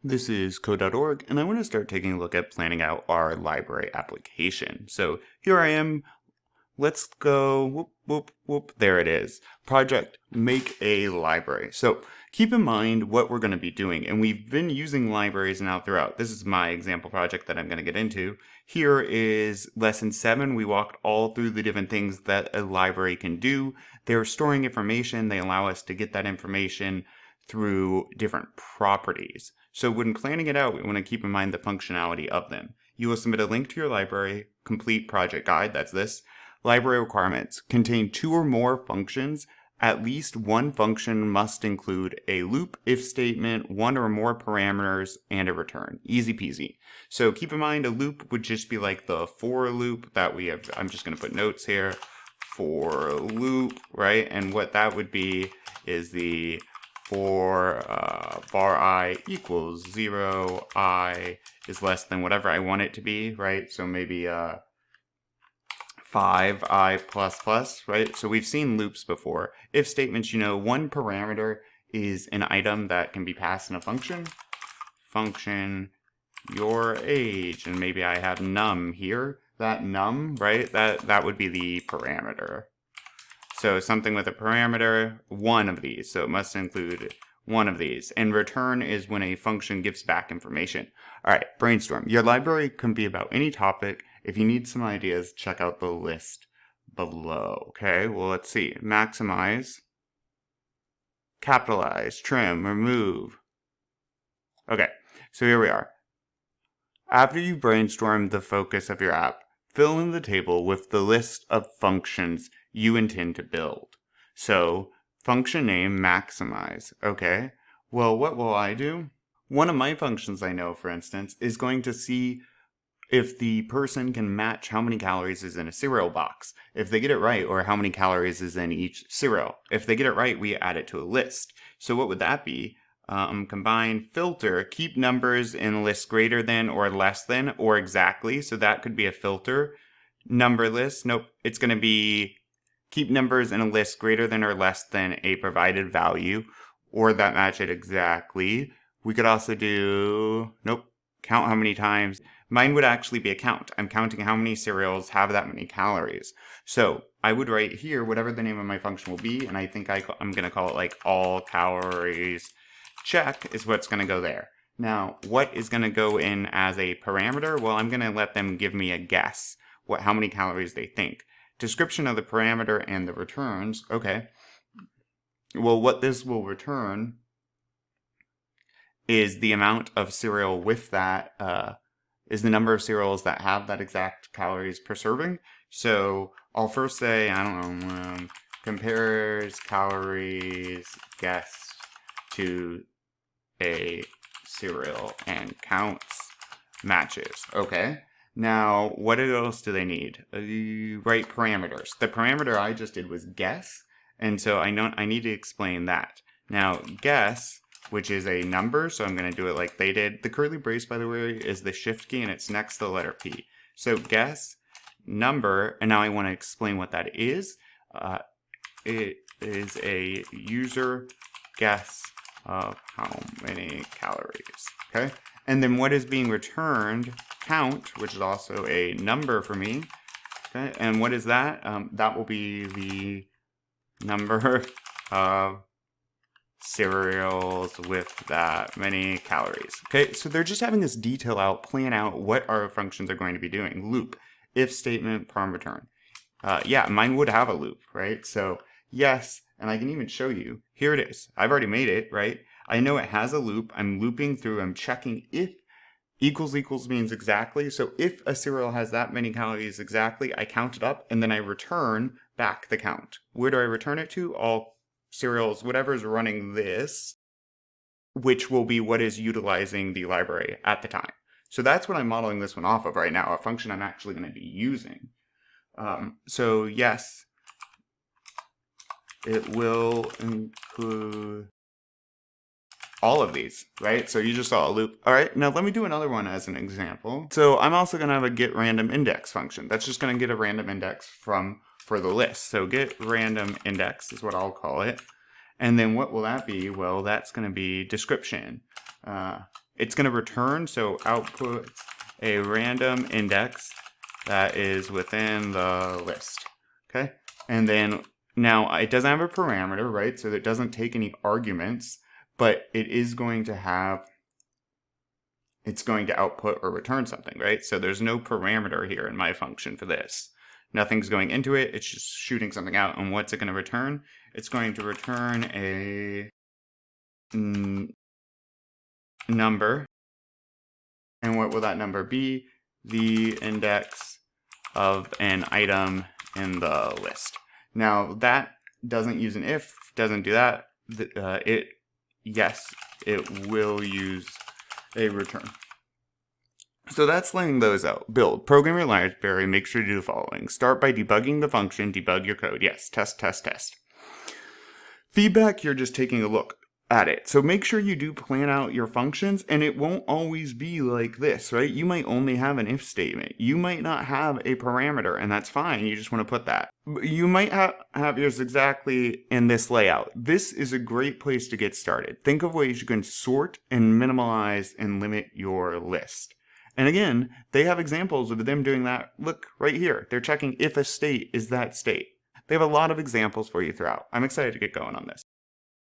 This is code.org, and I want to start taking a look at planning out our library application. So here I am. Let's go, whoop, whoop, whoop, there it is. Project Make a Library. So keep in mind what we're going to be doing, and we've been using libraries now throughout. This is my example project that I'm going to get into. Here is lesson 7. We walked all through the different things that a library can do. They're storing information. They allow us to get that information through different properties. So when planning it out, we want to keep in mind the functionality of them. You will submit a link to your library, complete project guide, that's this. Library requirements contain 2 or more functions. At least one function must include a loop, if statement, 1 or more parameters, and a return. Easy peasy. So keep in mind a loop would just be like the for loop that we have. I'm just going to put notes here. For loop, right? And what that would be is the for var I equals 0, I is less than whatever I want it to be, right? So maybe 5i++, right? So we've seen loops before. If statements, one parameter is an item that can be passed in a function. Function your age, and maybe I have num here. That num, right? That would be the parameter. So something with a parameter, one of these. So it must include one of these. And return is when a function gives back information. All right, brainstorm. Your library can be about any topic. If you need some ideas, check out the list below. Okay, well, let's see. Maximize, capitalize, trim, remove. Okay, so here we are. After you brainstorm the focus of your app, fill in the table with the list of functions you intend to build. So, function name, maximize. Okay, well, what will I do? One of my functions I know, for instance, is going to see if the person can match how many calories is in a cereal box. If they get it right, or how many calories is in each cereal. If they get it right, we add it to a list. So what would that be? Combine filter, keep numbers in a list greater than or less than or exactly. So that could be a filter. Number list, nope, it's going to be keep numbers in a list greater than or less than a provided value or that match it exactly. We could also do, nope, count how many times. Mine would actually be a count. I'm counting how many cereals have that many calories. So I would write here whatever the name of my function will be, and I think I'm going to call it like all calories check is what's going to go there. Now, what is going to go in as a parameter? Well, I'm going to let them give me a guess how many calories they think. Description of the parameter and the returns. Okay. Well, what this will return is the amount of cereal with that, is the number of cereals that have that exact calories per serving. So I'll first say, I don't know, compares calories guess to a cereal and counts matches. Okay. Now, what else do they need? Right parameters. The parameter I just did was guess, and so I need to explain that. Now, guess, which is a number, so I'm going to do it like they did. The curly brace, by the way, is the shift key, and it's next to the letter P. So guess, number, and now I want to explain what that is. It is a user guess of how many calories. Okay, and then what is being returned? Count, which is also a number for me. Okay, and what is that? That will be the number of cereals with that many calories. Okay, so they're just having this detail out, plan out what our functions are going to be doing. Loop, if statement, param return. Yeah, mine would have a loop, right? So yes, and I can even show you. Here it is. I've already made it, right? I know it has a loop. I'm looping through. I'm checking if equals means exactly. So if a cereal has that many calories exactly, I count it up and then I return back the count. Where do I return it to? All cereals, whatever's running this, which will be what is utilizing the library at the time. So that's what I'm modeling this one off of right now, a function I'm actually going to be using. So yes, it will include all of these, right? So you just saw a loop. All right, now let me do another one as an example. So I'm also going to have a get random index function. That's just going to get a random index for the list. So get random index is what I'll call it. And then what will that be? Well, that's going to be description. it's going to return, so output a random index that is within the list. Okay, and then now it doesn't have a parameter, right? So it doesn't take any arguments, but it is going to have, it's going to output or return something, right? So there's no parameter here in my function for this. Nothing's going into it, it's just shooting something out. And what's it going to return? It's going to return a number. And what will that number be? The index of an item in the list. Now that doesn't use an if, doesn't do that. Yes, it will use a return. So that's laying those out. Build, program your library, make sure to do the following. Start by debugging the function, debug your code. Yes, test, test, test. Feedback, you're just taking a look at it. So make sure you do plan out your functions, and it won't always be like this, right? You might only have an if statement. You might not have a parameter, and that's fine. You just want to put that. You might have yours exactly in this layout. This is a great place to get started. Think of ways you can sort and minimize and limit your list. And again, they have examples of them doing that. Look right here. They're checking if a state is that state. They have a lot of examples for you throughout. I'm excited to get going on this.